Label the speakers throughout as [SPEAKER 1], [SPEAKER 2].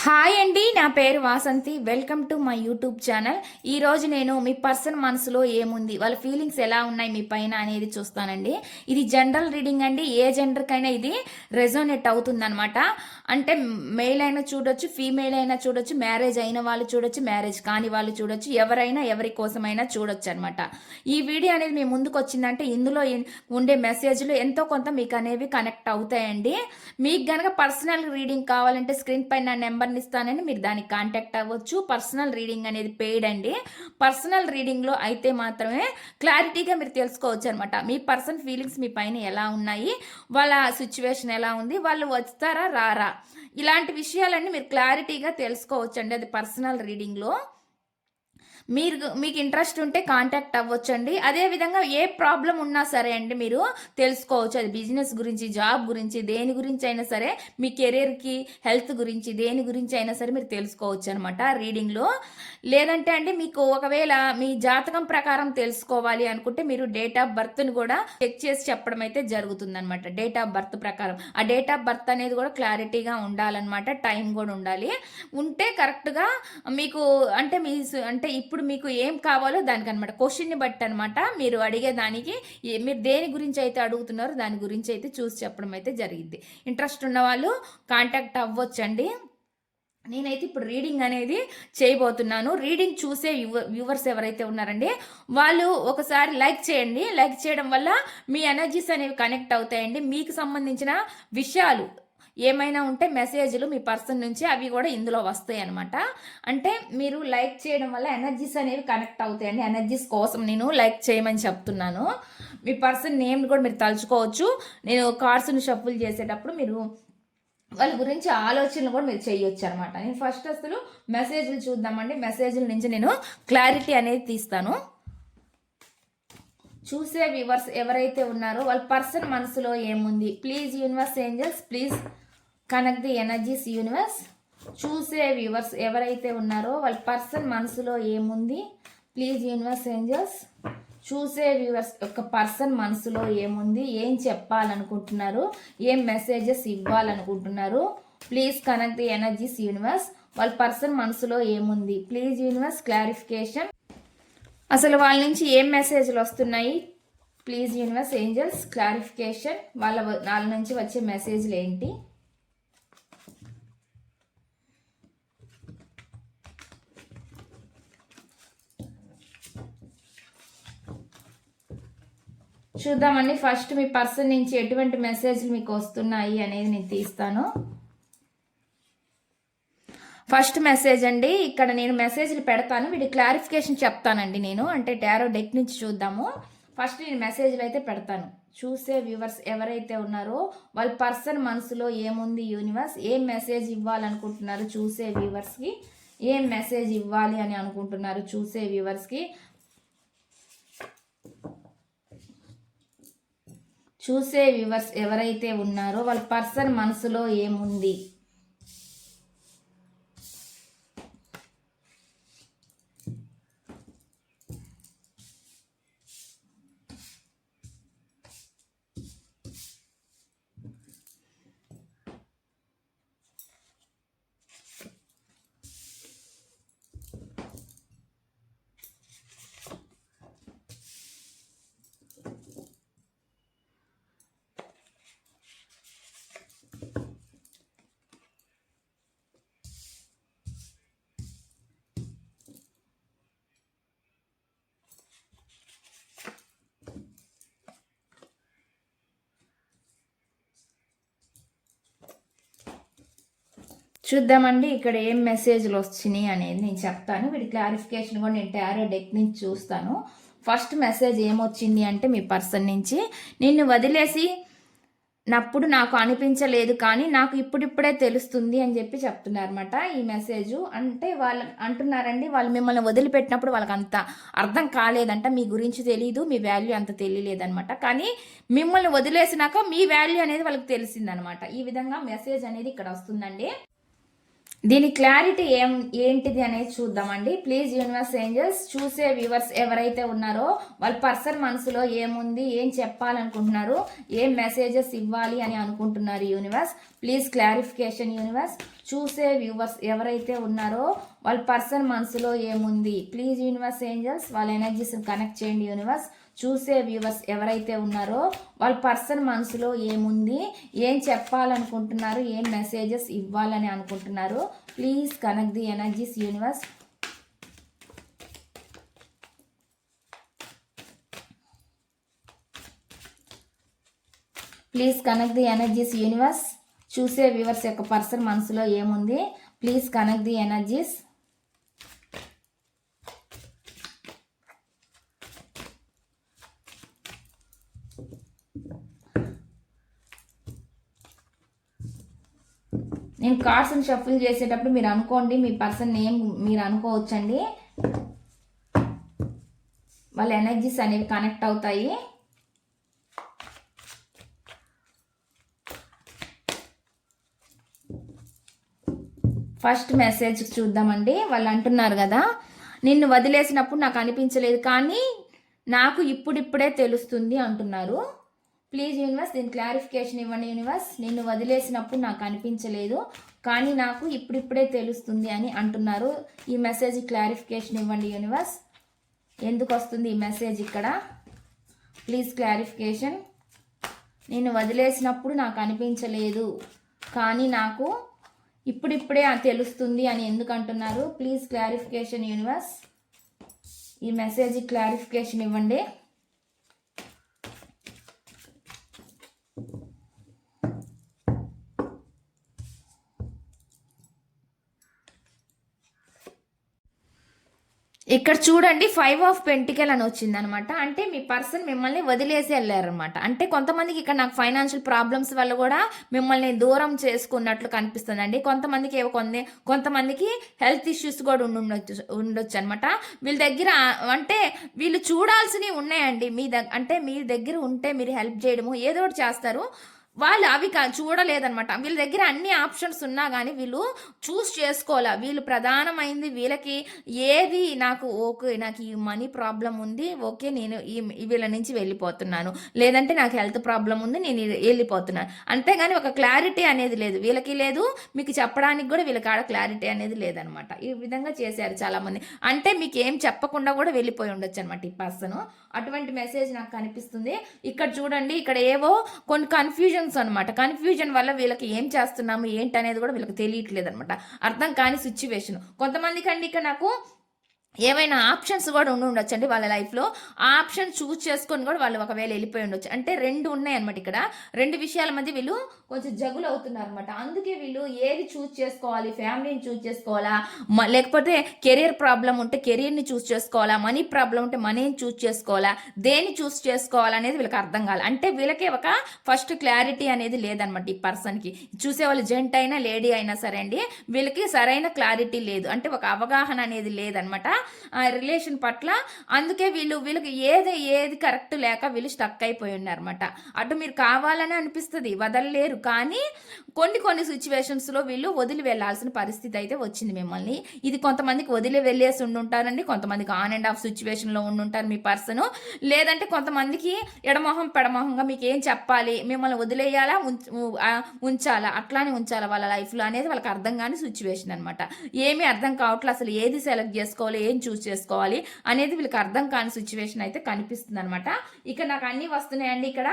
[SPEAKER 1] Hi అండి, నా పేరు Vasanthi. Welcome to my YouTube channel. ఈరోజు నేను మీ పర్సన్ మనసులో ఏముంది, వాళ్ళ ఫీలింగ్స్ ఎలా ఉన్నాయి మీ పైన అనేది చూస్తానండి. ఇది జనరల్ రీడింగ్ అండి. ఏ జెండర్కైనా ఇది రెజోనేట్ అవుతుంది అనమాట. అంటే మేల్ అయినా చూడొచ్చు, ఫీమేల్ అయినా చూడొచ్చు, మ్యారేజ్ అయిన వాళ్ళు చూడొచ్చు, మ్యారేజ్ కాని వాళ్ళు చూడొచ్చు, ఎవరైనా ఎవరి కోసమైనా చూడొచ్చు అనమాట. ఈ వీడియో అనేది మీ ముందుకు వచ్చిందంటే ఇందులో ఉండే మెసేజ్లు ఎంతో కొంత మీకు అనేవి కనెక్ట్ అవుతాయండి. మీకు గనక పర్సనల్ రీడింగ్ కావాలంటే స్క్రీన్ పైన నెంబర్ని ఇస్తానని మీరు దానికి కాంటాక్ట్ అవ్వచ్చు. పర్సనల్ రీడింగ్ అనేది పెయిడ్ అండి. పర్సనల్ రీడింగ్లో అయితే మాత్రమే క్లారిటీగా మీరు తెలుసుకోవచ్చు అనమాట. మీ పర్సన్ ఫీలింగ్స్ మీ పైన ఎలా ఉన్నాయి, వాళ్ళ సిచ్యువేషన్ ఎలా ఉంది, వాళ్ళు వస్తారా రారా, ఇలాంటి విషయాలన్నీ మీరు క్లారిటీగా తెలుసుకోవచ్చు అండి. అది పర్సనల్ రీడింగ్లో మీకు ఇంట్రెస్ట్ ఉంటే కాంటాక్ట్ అవ్వచ్చండి. అదేవిధంగా ఏ ప్రాబ్లం ఉన్నా సరే అండి మీరు తెలుసుకోవచ్చు. అది బిజినెస్ గురించి, జాబ్ గురించి, దేని గురించి అయినా సరే, మీ కెరీర్కి, హెల్త్ గురించి, దేని గురించి అయినా సరే మీరు తెలుసుకోవచ్చు అనమాట రీడింగ్లో. లేదంటే అండి మీకు ఒకవేళ మీ జాతకం ప్రకారం తెలుసుకోవాలి అనుకుంటే మీరు డేట్ ఆఫ్ బర్త్ని కూడా చెక్ చేసి చెప్పడం అయితే జరుగుతుంది అనమాట. డేట్ ఆఫ్ బర్త్ ప్రకారం ఆ డేట్ ఆఫ్ బర్త్ అనేది కూడా క్లారిటీగా ఉండాలన్నమాట. టైం కూడా ఉండాలి. ఉంటే కరెక్ట్గా మీకు అంటే ఇప్పుడు మీకు ఏం కావాలో దానికి అనమాట, క్వశ్చన్ని బట్టి అనమాట మీరు అడిగే దానికి మీరు దేని గురించి అయితే అడుగుతున్నారో దాని గురించి అయితే చూసి చెప్పడం అయితే జరిగింది. ఇంట్రెస్ట్ ఉన్న వాళ్ళు కాంటాక్ట్ అవ్వచ్చండి. నేనైతే ఇప్పుడు రీడింగ్ అనేది చేయబోతున్నాను. రీడింగ్ చూసే వ్యూవర్స్ ఎవరైతే ఉన్నారండి వాళ్ళు ఒకసారి లైక్ చేయండి. లైక్ చేయడం వల్ల మీ ఎనర్జీస్ అనేవి కనెక్ట్ అవుతాయండి. మీకు సంబంధించిన విషయాలు ఏమైనా ఉంటే మెసేజ్లు మీ పర్సన్ నుంచి అవి కూడా ఇందులో వస్తాయి అనమాట. అంటే మీరు లైక్ చేయడం వల్ల ఎనర్జీస్ అనేవి కనెక్ట్ అవుతాయండి. ఎనర్జీస్ కోసం నేను లైక్ చేయమని చెప్తున్నాను. మీ పర్సన్ నేమ్ కూడా మీరు తలుచుకోవచ్చు. నేను కార్డ్స్ని షఫుల్ చేసేటప్పుడు మీరు వాళ్ళ గురించి ఆలోచనలు కూడా మీరు చేయొచ్చు అనమాట. నేను ఫస్ట్ అసలు మెసేజ్లు చూద్దామండి. మెసేజ్ల నుంచి నేను క్లారిటీ అనేది తీస్తాను. చూసే వ్యూవర్స్ ఎవరైతే ఉన్నారో వాళ్ళ పర్సన్ మనసులో ఏముంది, please universe angels, please connect the energies universe. చూసే వ్యూవర్స్ ఎవరైతే ఉన్నారో వాళ్ళ పర్సన్ మనసులో ఏముంది, ప్లీజ్ యూనివర్స్ ఏంజల్స్. చూసే వ్యూవర్స్ యొక్క పర్సన్ మనసులో ఏముంది, ఏం చెప్పాలనుకుంటున్నారు, ఏం మెసేజెస్ ఇవ్వాలనుకుంటున్నారు, please connect the energies universe. వాళ్ళ పర్సన్ మనసులో ఏముంది, ప్లీజ్ యూనివర్స్ క్లారిఫికేషన్. అసలు వాళ్ళ నుంచి ఏం మెసేజ్లు వస్తున్నాయి, ప్లీజ్ యూనివర్స్ ఏంజల్స్ క్లారిఫికేషన్. వాళ్ళ నుంచి వచ్చే మెసేజ్లు ఏంటి. చూద్దామండి. ఫస్ట్ మీ పర్సన్ నుంచి ఎటువంటి మెసేజ్లు మీకు వస్తున్నాయి అనేది నేను తీస్తాను. ఫస్ట్ మెసేజ్ అండి, ఇక్కడ నేను మెసేజ్లు పెడతాను, వీడి క్లారిఫికేషన్ చెప్తానండి నేను. అంటే టారో డెక్ నుంచి చూద్దాము. ఫస్ట్ నేను మెసేజ్లు అయితే పెడతాను. చూసే వ్యూవర్స్ ఎవరైతే ఉన్నారో వాళ్ళ పర్సన్ మనసులో ఏముంది యూనివర్స్, ఏం మెసేజ్ ఇవ్వాలనుకుంటున్నారు చూసే వ్యూవర్స్కి, ఏం మెసేజ్ ఇవ్వాలి అని అనుకుంటున్నారు చూసే వ్యూవర్స్కి. చూసే వ్యూవర్స్ ఎవరైతే ఉన్నారో వాళ్ళ పర్సన్ మనసులో ఏముంది. చూద్దామండి ఇక్కడ ఏం మెసేజ్లు వచ్చినాయి అనేది నేను చెప్తాను. వీడి క్లారిఫికేషన్ కూడా నేను టారో డెక్ నుంచి చూస్తాను. ఫస్ట్ మెసేజ్ ఏమొచ్చింది అంటే మీ పర్సన్ నుంచి, నిన్ను వదిలేసి నప్పుడు నాకు అనిపించలేదు కానీ నాకు ఇప్పుడిప్పుడే తెలుస్తుంది అని చెప్పి చెప్తున్నారన్నమాట. ఈ మెసేజ్ అంటే వాళ్ళు అంటున్నారండి, వాళ్ళు మిమ్మల్ని వదిలిపెట్టినప్పుడు వాళ్ళకి అంత అర్థం కాలేదంట, మీ గురించి తెలియదు, మీ వాల్యూ అంత తెలియలేదనమాట. కానీ మిమ్మల్ని వదిలేసినాక మీ వాల్యూ అనేది వాళ్ళకి తెలిసిందనమాట. ఈ విధంగా మెసేజ్ అనేది ఇక్కడ వస్తుందండి. దీని క్లారిటీ ఏంటిది అనేది చూద్దామండి. ప్లీజ్ యూనివర్స్ ఏంజల్స్, చూసే వ్యూవర్స్ ఎవరైతే ఉన్నారో వాళ్ళ పర్సన్ మనసులో ఏముంది, ఏం చెప్పాలనుకుంటున్నారు, ఏం మెసేజెస్ ఇవ్వాలి అని అనుకుంటున్నారు యూనివర్స్. Please clarification universe. చూసే వ్యూవర్స్ ఎవరైతే ఉన్నారో వాళ్ళ పర్సన్ మనసులో ఏముంది, ప్లీజ్ యూనివర్స్ ఏంజల్స్ వాళ్ళ ఎనర్జీస్ని కనెక్ట్ చేయండి యూనివర్స్. చూసే వ్యూవర్స్ ఎవరైతే ఉన్నారో వాళ్ళ పర్సన్ మనసులో ఏముంది, ఏం చెప్పాలనుకుంటున్నారు, ఏం మెసేజెస్ ఇవ్వాలని అనుకుంటున్నారు. Please connect the energies universe. Please connect the energies universe. చూసే వ్యూవర్స్ యొక్క పర్సన్ మనసులో ఏముంది, ప్లీజ్ కనెక్ట్ ది ఎనర్జీస్. నేను కార్డ్స్ని షఫుల్ చేసేటప్పుడు మీరు అనుకోండి, మీ పర్సన్ నేమ్ మీరు అనుకోవచ్చండి. వాళ్ళ ఎనర్జీస్ అనేవి కనెక్ట్ అవుతాయి. ఫస్ట్ మెసేజ్ చూద్దామండి. వాళ్ళు అంటున్నారు కదా, నిన్ను వదిలేసినప్పుడు నాకు అనిపించలేదు కానీ నాకు ఇప్పుడిప్పుడే తెలుస్తుంది అంటున్నారు. ప్లీజ్ యూనివర్స్ దీని క్లారిఫికేషన్ ఇవ్వండి యూనివర్స్. నిన్ను వదిలేసినప్పుడు నాకు అనిపించలేదు కానీ నాకు ఇప్పుడిప్పుడే తెలుస్తుంది అని అంటున్నారు. ఈ మెసేజ్ క్లారిఫికేషన్ ఇవ్వండి యూనివర్స్. ఎందుకు వస్తుంది ఈ మెసేజ్ ఇక్కడ? Please clarification. నిన్ను వదిలేసినప్పుడు నాకు అనిపించలేదు కానీ నాకు ఇప్పుడిప్పుడే తెలుస్తుంది అని ఎందుకు అంటున్నారు? Please clarification universe. ఈ మెసేజ్ క్లారిఫికేషన్ ఇవ్వండి. ఇక్కడ చూడండి 5 ఆఫ్ పెంటికల్ అని వచ్చింది అనమాట. అంటే మీ పర్సన్ మిమ్మల్ని వదిలేసి వెళ్ళారనమాట. అంటే కొంతమందికి ఇక్కడ నాకు ఫైనాన్షియల్ ప్రాబ్లమ్స్ వల్ల కూడా మిమ్మల్ని దూరం చేసుకున్నట్లు కనిపిస్తుందండి. కొంతమందికి హెల్త్ ఇష్యూస్ కూడా ఉండొచ్చు అనమాట. వీళ్ళ దగ్గర అంటే వీళ్ళు చూడాల్సినవి ఉన్నాయండి. అంటే మీ దగ్గర ఉంటే మీరు హెల్ప్ చేయడము ఏదో ఒకటి చేస్తారు. వాళ్ళు అవి చూడలేదనమాట. వీళ్ళ దగ్గర అన్ని ఆప్షన్స్ ఉన్నా కానీ వీళ్ళు చూస్ చేసుకోవాలా. వీళ్ళు ప్రధానమైంది వీళ్ళకి ఏది నాకు ఈ మనీ ప్రాబ్లం ఉంది, ఓకే నేను వీళ్ళ నుంచి వెళ్ళిపోతున్నాను, లేదంటే నాకు హెల్త్ ప్రాబ్లం ఉంది నేను వెళ్ళిపోతున్నాను. అంతేగాని ఒక క్లారిటీ అనేది లేదు వీళ్ళకి, లేదు మీకు చెప్పడానికి కూడా వీళ్ళకి ఆడ క్లారిటీ అనేది లేదనమాట. ఈ విధంగా చేశారు చాలామంది. అంటే మీకు ఏం చెప్పకుండా కూడా వెళ్ళిపోయి ఉండొచ్చు అనమాట ఈ పర్సన్. అటువంటి మెసేజ్ నాకు కనిపిస్తుంది. ఇక్కడ చూడండి, ఇక్కడ ఏవో కొన్ని కన్ఫ్యూజన్స్ అనమాట. కన్ఫ్యూజన్ వల్ల వీళ్ళకి ఏం చేస్తున్నాము ఏంటి అనేది కూడా వీళ్ళకి తెలియట్లేదు అనమాట. అర్థం కాని సిచ్యువేషన్. కొంతమందికి అండి ఇక్కడ నాకు ఏవైనా ఆప్షన్స్ కూడా ఉండొచ్చు అండి వాళ్ళ లైఫ్లో. ఆ ఆప్షన్ చూస్ చేసుకొని కూడా వాళ్ళు ఒకవేళ వెళ్ళిపోయి ఉండొచ్చు. అంటే రెండు ఉన్నాయన్నమాట. ఇక్కడ రెండు విషయాల మధ్య వీళ్ళు కొంచెం జగులు అవుతున్నారు అనమాట. అందుకే వీళ్ళు ఏది చూస్ చేసుకోవాలి, ఫ్యామిలీని చూస్ చేసుకోవాలా, లేకపోతే కెరీర్ ప్రాబ్లం ఉంటే కెరీర్ని చూస్ చేసుకోవాలా, మనీ ప్రాబ్లం ఉంటే మనీని చూస్ చేసుకోవాలా, దేన్ని చూస్ చేసుకోవాలనేది వీళ్ళకి అర్థం కావాలి. అంటే వీళ్ళకి ఒక ఫస్ట్ క్లారిటీ అనేది లేదనమాట ఈ పర్సన్కి. చూసేవాళ్ళు జెంట్ అయినా లేడీ అయినా సరే అండి, వీళ్ళకి సరైన క్లారిటీ లేదు. అంటే ఒక అవగాహన అనేది లేదనమాట ఆ రిలేషన్ పట్ల. అందుకే వీళ్ళకి ఏది కరెక్ట్ లేక వీళ్ళు స్టక్ అయిపోయి ఉన్నారన్నమాట. అటు మీరు కావాలని అనిపిస్తుంది, వదలలేరు, కానీ కొన్ని సిచ్యువేషన్స్లో వీళ్ళు వదిలి వెళ్ళాల్సిన పరిస్థితి అయితే వచ్చింది మిమ్మల్ని. ఇది కొంతమందికి వదిలి వెళ్ళేసి ఉండుంటారండి, కొంతమందికి ఆన్ అండ్ ఆఫ్ సిచ్యువేషన్లో ఉండుంటారు మీ పర్సన్. లేదంటే కొంతమందికి ఎడమొహం పెడమొహంగా మీకు ఏం చెప్పాలి, మిమ్మల్ని వదిలేయాలా ఉంచాలా, అట్లానే ఉంచాలా వాళ్ళ లైఫ్లో అనేది వాళ్ళకి అర్థం కాని సిచ్యువేషన్ అనమాట. ఏమీ అర్థం కావట్లేదు, అసలు ఏది సెలెక్ట్ చేసుకోవాలి, ఏం చూస్ చేసుకోవాలి అనేది వీళ్ళకి అర్థం కాని సిచ్యువేషన్ అయితే కనిపిస్తుంది అనమాట. ఇక్కడ నాకు అన్నీ వస్తున్నాయండి. ఇక్కడ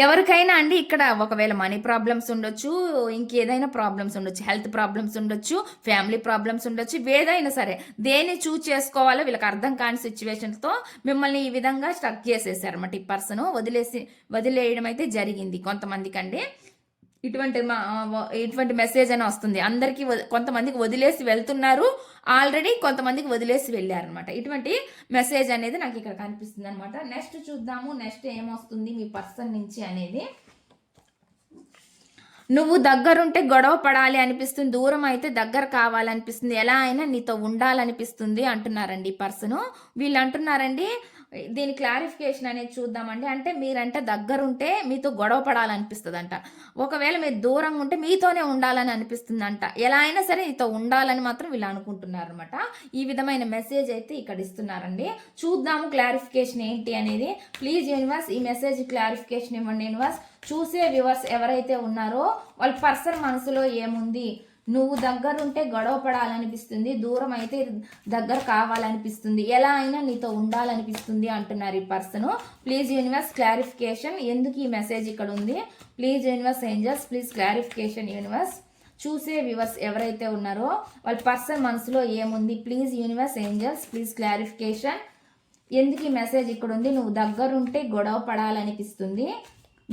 [SPEAKER 1] ఎవరికైనా అండి ఇక్కడ ఒకవేళ మనీ ప్రాబ్లమ్స్ ఉండొచ్చు, ఇంకేదైనా ప్రాబ్లమ్స్ ఉండొచ్చు, హెల్త్ ప్రాబ్లమ్స్ ఉండొచ్చు, ఫ్యామిలీ ప్రాబ్లమ్స్ ఉండొచ్చు, ఏదైనా సరే దేన్ని చూస్ చేసుకోవాలో వీళ్ళకి అర్థం కాని సిచ్యువేషన్తో మిమ్మల్ని ఈ విధంగా స్టక్ చేసేసారు అనమాట. ఈ పర్సన్ వదిలేయడం అయితే జరిగింది కొంతమందికి అండి. ఇటువంటి మెసేజ్ అని వస్తుంది అందరికీ. కొంతమందికి వదిలేసి వెళ్తున్నారు ఆల్రెడీ, కొంతమందికి వదిలేసి వెళ్ళారనమాట. ఇటువంటి మెసేజ్ అనేది నాకు ఇక్కడ కనిపిస్తుంది అనమాట. నెక్స్ట్ చూద్దాము, నెక్స్ట్ ఏమొస్తుంది మీ పర్సన్ నుంచి అనేది. నువ్వు దగ్గరుంటే గొడవ పడాలి అనిపిస్తుంది, దూరం అయితే దగ్గర కావాలనిపిస్తుంది, ఎలా అయినా నీతో ఉండాలనిపిస్తుంది అంటున్నారండి ఈ పర్సన్. వీళ్ళు అంటున్నారండి దీని క్లారిఫికేషన్ అనేది చూద్దామండి. అంటే మీరంటే దగ్గరుంటే మీతో గొడవ పడాలనిపిస్తదంట. ఒకవేళ మీరు దూరంగా ఉంటే మీతోనే ఉండాలని అనిపిస్తుందంట. ఎలా అయినా సరే మీతో ఉండాలని మాత్రం వీళ్ళు అనుకుంటున్నారనమాట. ఈ విధమైన మెసేజ్ అయితే ఇక్కడ ఇస్తున్నారండి. చూద్దాము క్లారిఫికేషన్ ఏంటి అనేది. ప్లీజ్ యూనివర్స్ ఈ మెసేజ్ క్లారిఫికేషన్ ఇవ్వండి యూనివర్స్. చూసే వ్యూవర్స్ ఎవరైతే ఉన్నారో వాళ్ళ పర్సన్ మనసులో ఏముంది, నువ్వు దగ్గరుంటే గొడవ పడాలనిపిస్తుంది, దూరం అయితే దగ్గర కావాలనిపిస్తుంది, ఎలా అయినా నీతో ఉండాలనిపిస్తుంది అంటున్నారు ఈ పర్సన్. ప్లీజ్ యూనివర్స్ క్లారిఫికేషన్, ఎందుకు ఈ మెసేజ్ ఇక్కడ ఉంది. Please universe angels please clarification universe. చూసే వ్యూవర్స్ ఎవరైతే ఉన్నారో వాళ్ళ పర్సన్ మనసులో ఏముంది, please universe angels please clarification. ఎందుకు ఈ మెసేజ్ ఇక్కడ ఉంది. నువ్వు దగ్గరుంటే గొడవ పడాలనిపిస్తుంది,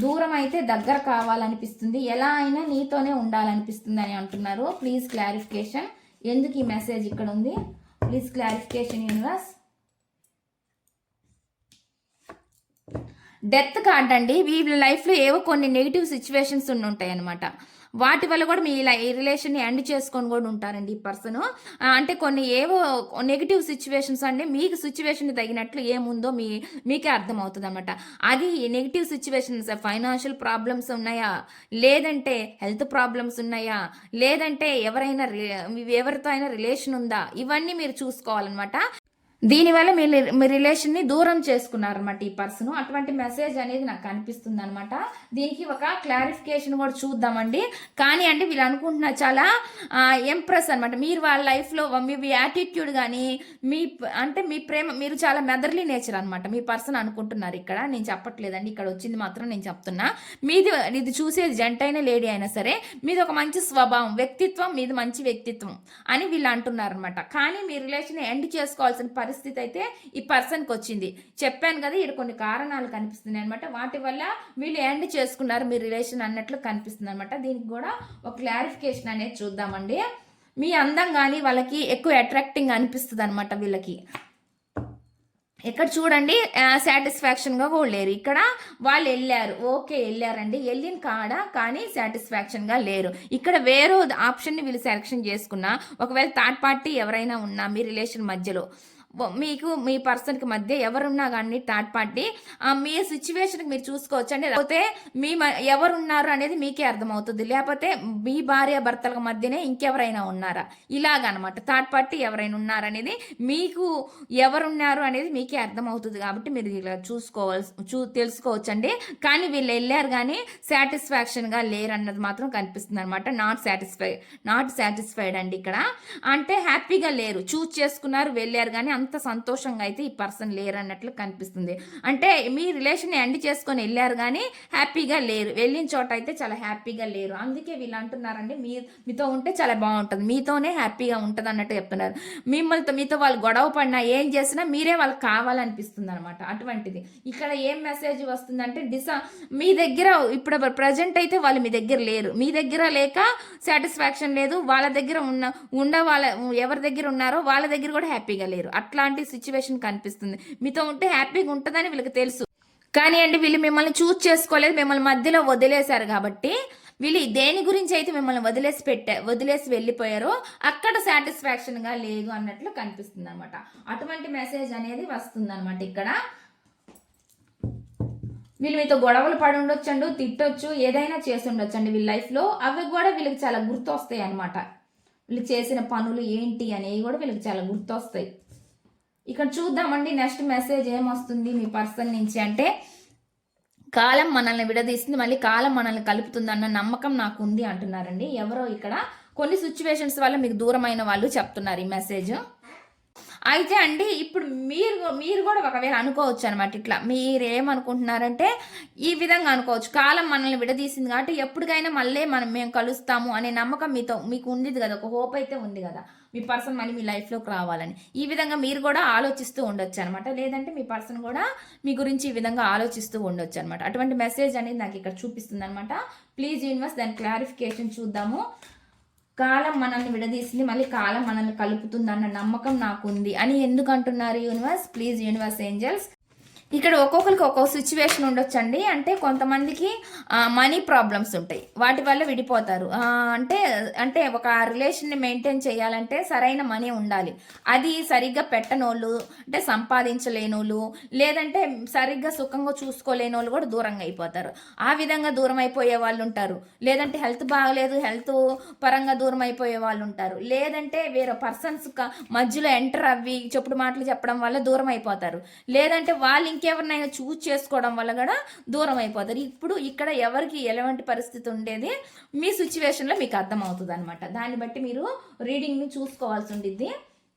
[SPEAKER 1] దూరం అయితే దగ్గర కావాలనిపిస్తుంది, ఎలా అయినా నీతోనే ఉండాలనిపిస్తుంది అని అంటున్నారు. ప్లీజ్ క్లారిఫికేషన్, ఎందుకు ఈ మెసేజ్ ఇక్కడ ఉంది. Please clarification universe. Death card అండి. వీళ్ళ లైఫ్లో ఏవో కొన్ని నెగిటివ్ సిచ్యువేషన్స్ ఉంటాయి అనమాట. వాటి వల్ల కూడా మీ ఈ రిలేషన్ని ఎండ్ చేసుకొని కూడా ఉంటారండి ఈ పర్సన్. అంటే కొన్ని ఏవో నెగిటివ్ సిచ్యువేషన్స్ అండి. మీకు సిచ్యువేషన్ తగినట్లు ఏముందో మీకే అర్థమవుతుంది అనమాట. అది నెగిటివ్ సిచ్యువేషన్స్ ఫైనాన్షియల్ ప్రాబ్లమ్స్ ఉన్నాయా, లేదంటే హెల్త్ ప్రాబ్లమ్స్ ఉన్నాయా, లేదంటే ఎవరితో అయినా రిలేషన్ ఉందా, ఇవన్నీ మీరు చూసుకోవాలన్నమాట. దీనివల్ల మీ రిలేషన్ని దూరం చేసుకున్నారనమాట ఈ పర్సన్. అటువంటి మెసేజ్ అనేది నాకు కనిపిస్తుంది అనమాట. దీనికి ఒక క్లారిఫికేషన్ కూడా చూద్దామండి. కానీ అంటే వీళ్ళు అనుకుంటున్నారు చాలా ఎంప్రెస్ అనమాట. మీరు వాళ్ళ లైఫ్లో మీ యాటిట్యూడ్ కానీ మీ ప్రేమ, మీరు చాలా మెదర్లీ నేచర్ అనమాట మీ పర్సన్ అనుకుంటున్నారు. ఇక్కడ నేను చెప్పట్లేదండి, ఇక్కడ వచ్చింది మాత్రం నేను చెప్తున్నా. ఇది చూసేది జంట అయినా లేడీ అయినా సరే మీది ఒక మంచి స్వభావం, వ్యక్తిత్వం, మీది మంచి వ్యక్తిత్వం అని వీళ్ళు అంటున్నారు అనమాట. కానీ మీ రిలేషన్ ఎండ్ చేసుకోవాల్సిన పరిస్థితి అయితే ఈ పర్సన్కి వచ్చింది. చెప్పాను కదా, ఇక్కడ కొన్ని కారణాలు కనిపిస్తున్నాయి అనమాట. వాటి వల్ల వీళ్ళు ఎండ్ చేసుకున్నారు మీ రిలేషన్ అన్నట్లు కనిపిస్తుంది అనమాట. దీనికి కూడా ఒక క్లారిఫికేషన్ అనేది చూద్దామండి. మీ అందం కానీ వాళ్ళకి ఎక్కువ అట్రాక్టింగ్ అనిపిస్తుంది అనమాట వీళ్ళకి. ఇక్కడ చూడండి సాటిస్ఫాక్షన్గా కూడా లేరు. ఇక్కడ వాళ్ళు వెళ్ళారు, ఓకే వెళ్ళారండి, వెళ్ళిన కానీ సాటిస్ఫాక్షన్గా లేరు. ఇక్కడ వేరే ఆప్షన్ని వీళ్ళు సెలెక్షన్ చేసుకున్నా, ఒకవేళ థర్డ్ పార్టీ ఎవరైనా ఉన్నా మీ రిలేషన్ మధ్యలో, మీకు మీ పర్సన్కి మధ్య ఎవరున్నా కానీ థర్డ్ పార్టీ, మీ సిచ్యువేషన్కి మీరు చూసుకోవచ్చు అండి. లేకపోతే ఎవరున్నారు అనేది మీకే అర్థమవుతుంది. లేకపోతే మీ భార్య భర్తల మధ్యనే ఇంకెవరైనా ఉన్నారా, ఇలాగనమాట. థర్డ్ పార్టీ ఎవరైనా ఉన్నారనేది మీకు, ఎవరున్నారు అనేది మీకే అర్థమవుతుంది. కాబట్టి మీరు ఇలా తెలుసుకోవచ్చు అండి. కానీ వీళ్ళు వెళ్ళారు కానీ సాటిస్ఫాక్షన్గా లేరు అన్నది మాత్రం కనిపిస్తుంది అనమాట. నాట్ సాటిస్ఫైడ్ అండి ఇక్కడ. అంటే హ్యాపీగా లేరు, చూస్ చేసుకున్నారు, వెళ్ళారు కానీ అంత సంతోషంగా అయితే ఈ పర్సన్ లేరు అన్నట్లు కనిపిస్తుంది. అంటే మీ రిలేషన్ ఎండ్ చేసుకొని వెళ్ళారు కానీ హ్యాపీగా లేరు, వెళ్ళిన చోట అయితే చాలా హ్యాపీగా లేరు. అందుకే వీళ్ళు అంటున్నారండి మీతో ఉంటే చాలా బాగుంటుంది, మీతోనే హ్యాపీగా ఉంటుంది అన్నట్టు చెప్తున్నారు. మీతో వాళ్ళు గొడవ పడినా ఏం చేసినా మీరే వాళ్ళకి కావాలనిపిస్తుంది అనమాట. అటువంటిది ఇక్కడ ఏం మెసేజ్ వస్తుందంటే మీ దగ్గర ఇప్పుడు ప్రజెంట్ అయితే వాళ్ళు మీ దగ్గర లేరు, మీ దగ్గర లేక సాటిస్ఫాక్షన్ లేదు, వాళ్ళ దగ్గర ఎవరి దగ్గర ఉన్నారో వాళ్ళ దగ్గర కూడా హ్యాపీగా లేరు. అట్లాంటి సిచ్యువేషన్ కనిపిస్తుంది. మీతో ఉంటే హ్యాపీగా ఉంటుందని వీళ్ళకి తెలుసు. కానీ అండి వీళ్ళు మిమ్మల్ని చూస్ చేసుకోలేదు, మిమ్మల్ని మధ్యలో వదిలేశారు. కాబట్టి వీళ్ళు దేని గురించి అయితే మిమ్మల్ని వదిలేసి వెళ్ళిపోయారో అక్కడ సాటిస్ఫాక్షన్గా లేదు అన్నట్లు కనిపిస్తుంది అనమాట. అటువంటి మెసేజ్ అనేది వస్తుంది అనమాట. ఇక్కడ వీళ్ళు మీతో గొడవలు పడి ఉండొచ్చండు, తిట్టొచ్చు, ఏదైనా చేసి ఉండొచ్చండి వీళ్ళ లైఫ్లో. అవి కూడా వీళ్ళకి చాలా గుర్తొస్తాయి అనమాట. వీళ్ళు చేసిన పనులు ఏంటి అనేవి కూడా వీళ్ళకి చాలా గుర్తొస్తాయి. ఇక్కడ చూద్దామండి నెక్స్ట్ మెసేజ్ ఏమొస్తుంది మీ పర్సన్ నుంచి అంటే, కాలం మనల్ని విడదీస్తుంది, మళ్ళీ కాలం మనల్ని కలుపుతుంది అన్న నమ్మకం నాకు ఉంది అంటున్నారండి. ఎవరో ఇక్కడ కొన్ని సిచ్యువేషన్స్ వల్ల మీకు దూరమైన వాళ్ళు చెప్తున్నారు ఈ మెసేజ్. అయితే అండి ఇప్పుడు మీరు కూడా ఒకవేళ అనుకోవచ్చు అనమాట. ఇట్లా మీరేమనుకుంటున్నారంటే ఈ విధంగా అనుకోవచ్చు, కాలం మనల్ని విడదీసింది కాబట్టి ఎప్పటికైనా మళ్ళీ మేము కలుస్తాము అనే నమ్మకం మీకు ఉంది కదా, ఒక హోప్ అయితే ఉంది కదా మీ పర్సన్ మళ్ళీ మీ లైఫ్లోకి రావాలని. ఈ విధంగా మీరు కూడా ఆలోచిస్తూ ఉండొచ్చు అనమాట. లేదంటే మీ పర్సన్ కూడా మీ గురించి ఈ విధంగా ఆలోచిస్తూ ఉండొచ్చు అనమాట. అటువంటి మెసేజ్ అనేది నాకు ఇక్కడ చూపిస్తుంది అనమాట. ప్లీజ్ యూనివర్స్ దాని క్లారిఫికేషన్ చూద్దాము. కాలం మనల్ని విడదీసింది, మళ్ళీ కాలం మనల్ని కలుపుతుంది అన్న నమ్మకం నాకు ఉంది అని ఎందుకు అంటున్నారు యూనివర్స్. ప్లీజ్ యూనివర్స్ ఏంజల్స్ ఇక్కడ ఒక్కొక్కరికి ఒక్కొక్క సిచ్యువేషన్ ఉండొచ్చండి. అంటే కొంతమందికి మనీ ప్రాబ్లమ్స్ ఉంటాయి, వాటి వల్ల విడిపోతారు. అంటే అంటే ఒక రిలేషన్ని మెయింటైన్ చేయాలంటే సరైన మనీ ఉండాలి. అది సరిగ్గా పెట్టనోళ్ళు, అంటే సంపాదించలేనోళ్ళు, లేదంటే సరిగ్గా సుఖంగా చూసుకోలేనోళ్ళు కూడా దూరంగా అయిపోతారు. ఆ విధంగా దూరం అయిపోయే వాళ్ళు ఉంటారు. లేదంటే హెల్త్ బాగలేదు, హెల్త్ పరంగా దూరం అయిపోయే వాళ్ళు ఉంటారు. లేదంటే వేరే పర్సన్స్ మధ్యలో ఎంటర్ అవ్వి చెప్పుడు మాటలు చెప్పడం వల్ల దూరం అయిపోతారు. లేదంటే వాళ్ళు ఇంకెవరినైనా చూజ్ చేసుకోవడం వల్ల కూడా దూరం అయిపోతారు. ఇప్పుడు ఇక్కడ ఎవరికి ఎలాంటి పరిస్థితి ఉండేది మీ సిచ్యువేషన్లో మీకు అర్థమవుతుంది అనమాట. దాన్ని బట్టి మీరు రీడింగ్ని చూసుకోవాల్సి ఉండిద్ది.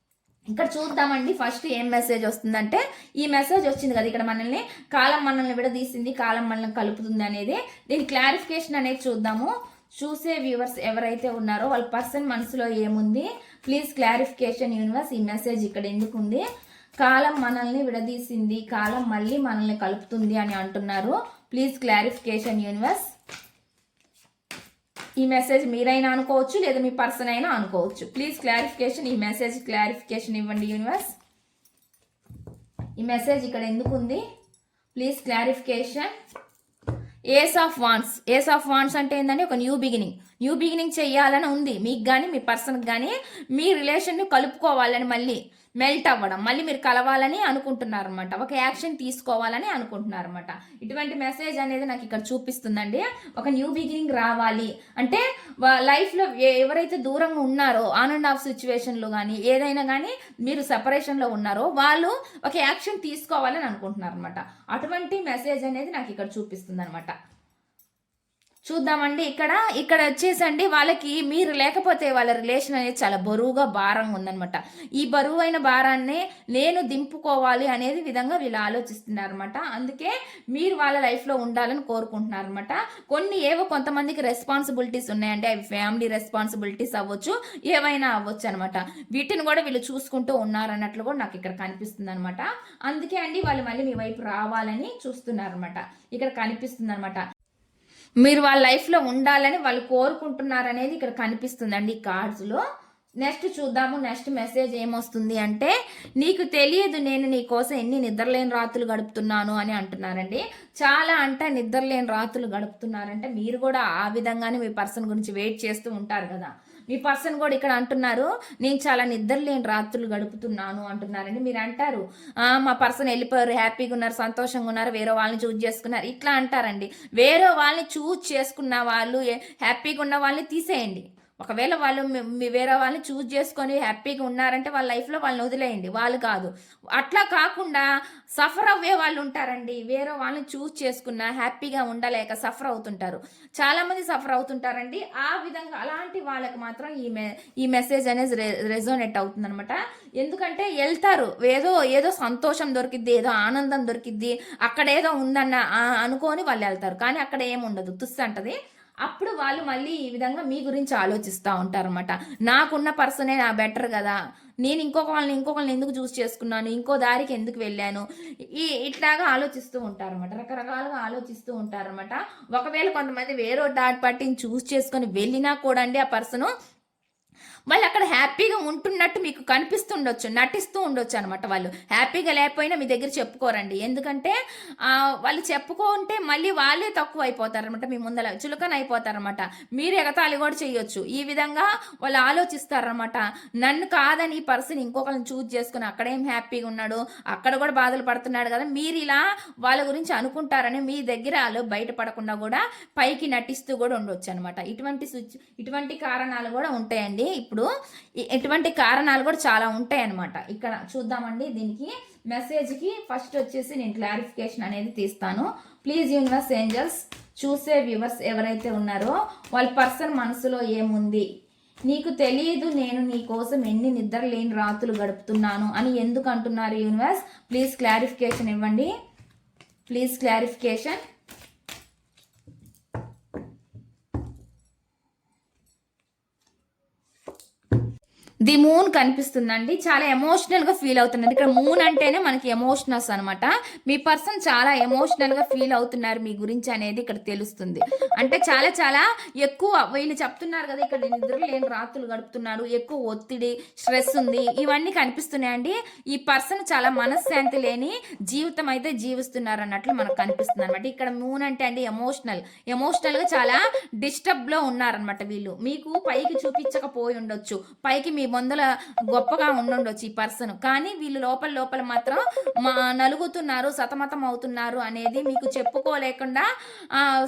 [SPEAKER 1] ఇక్కడ చూద్దామండి ఫస్ట్ ఏం మెసేజ్ వస్తుందంటే, ఈ మెసేజ్ వచ్చింది కదా ఇక్కడ కాలం మనల్ని విడదీసింది, కాలం మనల్ని కలుపుతుంది అనేది, దీని క్లారిఫికేషన్ అనేది చూద్దాము. చూసే వ్యూవర్స్ ఎవరైతే ఉన్నారో వాళ్ళ పర్సన్ మనసులో ఏముంది, ప్లీజ్ క్లారిఫికేషన్ యూనివర్స్. ఈ మెసేజ్ ఇక్కడ ఎందుకు ఉంది? కాలం మనల్ని విడదీసింది, కాలం మళ్ళీ మనల్ని కలుపుతుంది అని అంటున్నారు. Please clarification universe. ఈ మెసేజ్ మీరైనా అనుకోవచ్చు, లేదా మీ పర్సన్ అయినా అనుకోవచ్చు. ప్లీజ్ క్లారిఫికేషన్, ఈ మెసేజ్ క్లారిఫికేషన్ ఇవ్వండి యూనివర్స్. ఈ మెసేజ్ ఇక్కడ ఎందుకు ఉంది? Please clarification. Ace of wands. Ace of wands అంటే ఏంటంటే ఒక న్యూ బిగినింగ్ చేయాలని ఉంది మీకు కానీ మీ పర్సన్కి కానీ. మీ రిలేషన్ని కలుపుకోవాలని, మళ్ళీ మెల్ట్ అవ్వడం, మళ్ళీ మీరు కలవాలని అనుకుంటున్నారు అనమాట, ఒక యాక్షన్ తీసుకోవాలని అనుకుంటున్నారు అనమాట. ఇటువంటి మెసేజ్ అనేది నాకు ఇక్కడ చూపిస్తుందండి. ఒక న్యూ బిగినింగ్ రావాలి అంటే లైఫ్లో ఎవరైతే దూరంగా ఉన్నారో, ఆన్ అండ్ ఆఫ్ సిచ్యువేషన్లో కానీ ఏదైనా కానీ మీరు సెపరేషన్లో ఉన్నారో వాళ్ళు ఒక యాక్షన్ తీసుకోవాలని అనుకుంటున్నారు అనమాట. అటువంటి మెసేజ్ అనేది నాకు ఇక్కడ చూపిస్తుంది అనమాట. చూద్దామండి. ఇక్కడ వచ్చేసండి వాళ్ళకి మీరు లేకపోతే వాళ్ళ రిలేషన్ అనేది చాలా బరువుగా భారంగా ఉందనమాట. ఈ బరువైన భారాన్ని నేను దింపుకోవాలి అనేది విధంగా వీళ్ళు ఆలోచిస్తున్నారనమాట. అందుకే మీరు వాళ్ళ లైఫ్లో ఉండాలని కోరుకుంటున్నారనమాట. ఏవో కొంతమందికి రెస్పాన్సిబిలిటీస్ ఉన్నాయండి, అవి ఫ్యామిలీ రెస్పాన్సిబిలిటీస్ అవ్వచ్చు, ఏవైనా అవ్వచ్చు అనమాట. వీటిని కూడా వీళ్ళు చూసుకుంటూ ఉన్నారన్నట్లు కూడా నాకు ఇక్కడ కనిపిస్తుంది అనమాట. అందుకే అండి వాళ్ళు మళ్ళీ మీ వైపు రావాలని చూస్తున్నారనమాట. ఇక్కడ కనిపిస్తుంది అనమాట. మీరు వాళ్ళ లైఫ్లో ఉండాలని వాళ్ళు కోరుకుంటున్నారనేది ఇక్కడ కనిపిస్తుందండి ఈ కార్డ్స్లో. నెక్స్ట్ చూద్దాము. నెక్స్ట్ మెసేజ్ ఏమొస్తుంది అంటే, నీకు తెలియదు నేను నీ కోసం ఎన్ని నిద్రలేని రాత్రులు గడుపుతున్నాను అని అంటున్నారండి. చాలా అంటే నిద్రలేని రాత్రులు గడుపుతున్నారంటే మీరు కూడా ఆ విధంగానే మీ పర్సన్ గురించి వెయిట్ చేస్తూ ఉంటారు కదా. మీ పర్సన్ కూడా ఇక్కడ అంటున్నారు నేను చాలా నిద్రలేని రాత్రులు గడుపుతున్నాను అంటున్నారండి. మీరు అంటారు మా పర్సన్ వెళ్ళిపోయారు, హ్యాపీగా ఉన్నారు, సంతోషంగా ఉన్నారు, వేరే వాళ్ళని చూజ్ చేసుకున్నారు, ఇట్లా అంటారండి. వేరే వాళ్ళని చూజ్ చేసుకున్న వాళ్ళు, హ్యాపీగా ఉన్న వాళ్ళని తీసేయండి. ఒకవేళ వాళ్ళు వేరే వాళ్ళని చూజ్ చేసుకొని హ్యాపీగా ఉన్నారంటే వాళ్ళ లైఫ్లో వాళ్ళని వదిలేయండి, వాళ్ళు కాదు. అట్లా కాకుండా సఫర్ అవ్వే వాళ్ళు ఉంటారండి. వేరే వాళ్ళని చూజ్ చేసుకున్న హ్యాపీగా ఉండలేక సఫర్ అవుతుంటారు, చాలామంది సఫర్ అవుతుంటారండి. ఆ విధంగా అలాంటి వాళ్ళకి మాత్రం ఈ మెసేజ్ అనేది రెజోనేట్ అవుతుంది అనమాట. ఎందుకంటే వెళ్తారు, ఏదో సంతోషం దొరికిద్ది, ఏదో ఆనందం దొరికిద్ది, అక్కడ ఏదో ఉందన్న అనుకొని వాళ్ళు వెళ్తారు, కానీ అక్కడ ఏముండదు, తుస్సు అంటది. అప్పుడు వాళ్ళు మళ్ళీ ఈ విధంగా మీ గురించి ఆలోచిస్తూ ఉంటారన్నమాట. నాకున్న పర్సనే నా బెటర్ కదా, నేను ఇంకొకళ్ళని ఎందుకు చూస్ చేసుకున్నాను, ఇంకో దారికి ఎందుకు వెళ్ళాను, ఇట్లాగా ఆలోచిస్తూ ఉంటారన్నమాట. రకరకాలుగా ఆలోచిస్తూ ఉంటారన్నమాట. ఒకవేళ కొంతమంది వేరే థర్డ్ పార్టీని చూస్ చేసుకొని వెళ్ళినా కూడా అండి ఆ పర్సను వాళ్ళు అక్కడ హ్యాపీగా ఉంటున్నట్టు మీకు కనిపిస్తుండొచ్చు, నటిస్తూ ఉండొచ్చు అనమాట. వాళ్ళు హ్యాపీగా లేకపోయినా మీ దగ్గర చెప్పుకోరండి. ఎందుకంటే వాళ్ళు చెప్పుకుంటే మళ్ళీ వాళ్ళే తక్కువ అయిపోతారనమాట, మీ ముందర చులకన అయిపోతారనమాట. మీరు ఎగతాళి కూడా చేయొచ్చు. ఈ విధంగా వాళ్ళు ఆలోచిస్తారనమాట. నన్ను కాదని ఈ పర్సన్ ఇంకొకరిని చూజ్ చేసుకుని అక్కడేం హ్యాపీగా ఉన్నాడు, అక్కడ కూడా బాధలు పడుతున్నాడు కదా, మీరు ఇలా వాళ్ళ గురించి అనుకుంటారని మీ దగ్గర వాళ్ళు బయటపడకుండా కూడా పైకి నటిస్తూ కూడా ఉండొచ్చు అనమాట. ఇటువంటి కారణాలు కూడా ఉంటాయండి. ఇప్పుడు ఎటువంటి కారణాలు కూడా చాలా ఉంటాయి అన్నమాట. ఇక్కడ చూద్దామండి. దీనికి మెసేజ్కి ఫస్ట్ వచ్చేసి నేను క్లారిఫికేషన్ అనేది తీస్తాను. ప్లీజ్ యూనివర్స్ ఏంజల్స్, చూసే వ్యూవర్స్ ఎవరైతే ఉన్నారో వాళ్ళ పర్సన్ మనసులో ఏముంది, నీకు తెలియదు నేను నీ కోసం ఎన్ని నిద్ర లేని రాత్రులు గడుపుతున్నాను అని ఎందుకు అంటున్నారు యూనివర్స్? ప్లీజ్ క్లారిఫికేషన్ ఇవ్వండి. Please clarification. ది మూన్ కనిపిస్తుందండి. చాలా ఎమోషనల్ గా ఫీల్ అవుతున్నది. ఇక్కడ మూన్ అంటేనే మనకి ఎమోషనల్స్ అనమాట. మీ పర్సన్ చాలా ఎమోషనల్ గా ఫీల్ అవుతున్నారు మీ గురించి అనేది ఇక్కడ తెలుస్తుంది. అంటే చాలా చాలా ఎక్కువ వీళ్ళు చెప్తున్నారు కదా, ఇక్కడ నిద్ర లేని రాత్రులు గడుపుతున్నారు, ఎక్కువ ఒత్తిడి, స్ట్రెస్ ఉంది, ఇవన్నీ కనిపిస్తున్నాయండి. ఈ పర్సన్ చాలా మనశ్శాంతి లేని జీవితం అయితే జీవిస్తున్నారు అన్నట్లు మనకు కనిపిస్తుంది అనమాట. ఇక్కడ మూన్ అంటే అండి ఎమోషనల్ గా చాలా డిస్టర్బ్ లో ఉన్నారనమాట వీళ్ళు. మీకు పైకి చూపించకపోయి ఉండొచ్చు, పైకి మీ ముందల గొప్పగా ఉండుండొచ్చు ఈ పర్సన్, కానీ వీళ్ళు లోపల లోపల మాత్రం నలుగుతున్నారు, సతమతం అవుతున్నారు అనేది మీకు చెప్పుకోలేకుండా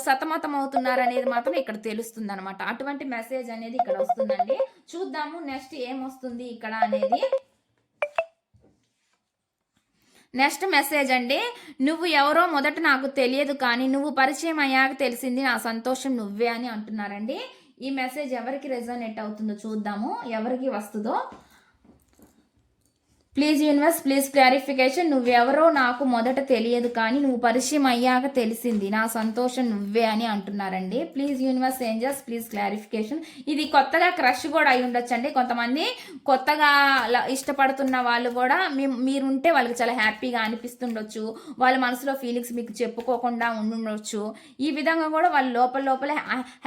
[SPEAKER 1] సతమతం అవుతున్నారు అనేది మాత్రం ఇక్కడ తెలుస్తుంది అనమాట. అటువంటి మెసేజ్ అనేది ఇక్కడ వస్తుందండి. చూద్దాము నెక్స్ట్ ఏమొస్తుంది ఇక్కడ అనేది. నెక్స్ట్ మెసేజ్ అండి, నువ్వు ఎవరో మొదట నాకు తెలియదు కానీ నువ్వు పరిచయం అయ్యాక తెలిసింది నా సంతోషం నువ్వే అని అంటున్నారండి. ఈ మెసేజ్ ఎవరికి రెజోనేట్ అవుతుందో చూద్దాము, ఎవరికి వస్తుందో. ప్లీజ్ యూనివర్స్ ప్లీజ్ క్లారిఫికేషన్, నువ్వెవరో నాకు మొదట తెలియదు కానీ నువ్వు పరిచయం అయ్యాక తెలిసింది నా సంతోషం నువ్వే అని అంటున్నారండి. Please universe angels please clarification. ఇది కొత్తగా క్రష్ కూడా అయి ఉండొచ్చండి. కొంతమంది కొత్తగా ఇష్టపడుతున్న వాళ్ళు కూడా మీరుంటే వాళ్ళకి చాలా హ్యాపీగా అనిపిస్తుండొచ్చు, వాళ్ళ మనసులో ఫీలింగ్స్ మీకు చెప్పుకోకుండా ఉండుండొచ్చు. ఈ విధంగా కూడా వాళ్ళు లోపలే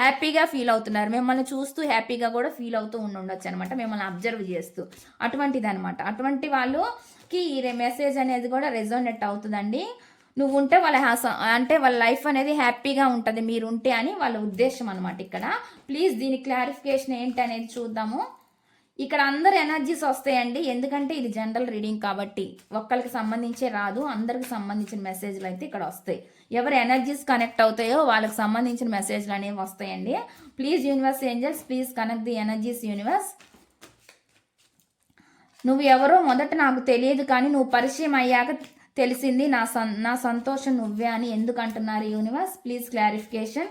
[SPEAKER 1] హ్యాపీగా ఫీల్ అవుతున్నారు, మిమ్మల్ని చూస్తూ హ్యాపీగా కూడా ఫీల్ అవుతూ ఉండుండొచ్చు అనమాట, మిమ్మల్ని అబ్జర్వ్ చేస్తూ. అటువంటిది అనమాట. అటువంటి వాళ్ళకి ఈ మెసేజ్ అనేది కూడా రెజోనేట్ అవుతుందండి. నువ్వు ఉంటే వాళ్ళ అంటే వాళ్ళ లైఫ్ అనేది హ్యాపీగా ఉంటుంది మీరుంటే అని వాళ్ళ ఉద్దేశం అనమాట ఇక్కడ. ప్లీజ్ దీని క్లారిఫికేషన్ ఏంటి అనేది చూద్దాము. ఇక్కడ అందరు ఎనర్జీస్ వస్తాయండి, ఎందుకంటే ఇది జనరల్ రీడింగ్ కాబట్టి ఒక్కరికి సంబంధించే రాదు, అందరికి సంబంధించిన మెసేజ్లు అయితే ఇక్కడ వస్తాయి. ఎవరు ఎనర్జీస్ కనెక్ట్ అవుతాయో వాళ్ళకి సంబంధించిన మెసేజ్లు అనేవి వస్తాయండి. Please universe angels please connect the energies universe. నువ్వు ఎవరో మొదట నాకు తెలియదు కానీ నువ్వు పరిచయం అయ్యాక తెలిసింది నా సంతోషం నువ్వే అని ఎందుకు అంటున్నారు యూనివర్స్ ప్లీజ్ క్లారిఫికేషన్.